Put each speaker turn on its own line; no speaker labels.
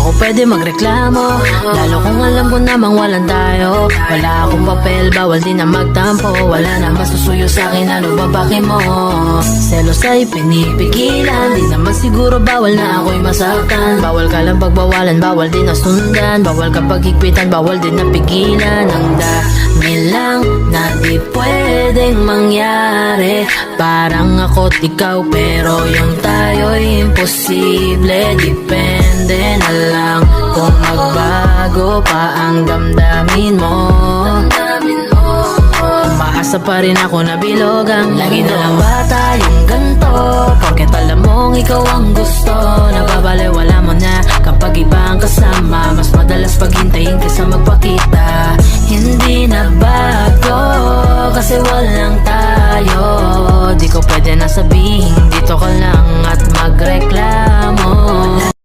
ako pwede magreklamo, lalo kung alam ko namang walang tayo. Wala akong papel, bawal din na magtampo. Wala na masusuyo sa'kin, ano babaki mo? Selos ay pinipigilan, di naman siguro bawal na ako'y masaktan. Bawal ka lang pagbawalan, bawal din na sundan. Bawal ka pagigpitan, bawal din na pigilan. Ang dami lang na di pwedeng mangyari, parang ako't ikaw pero yung tayo'y imposible. Depende na lang kung magbago pa ang damdamin mo. Umaasa pa rin ako na bilogang lagi na lang ba tayong ganto? Porket alam mong ikaw ang gusto, nababaliwala mo na kapag iba ang kasama. Mas madalas paghintayin kaysa magpakita. Hindi na bago kasi walang tayo. Di ko pwede na sabihin dito ka lang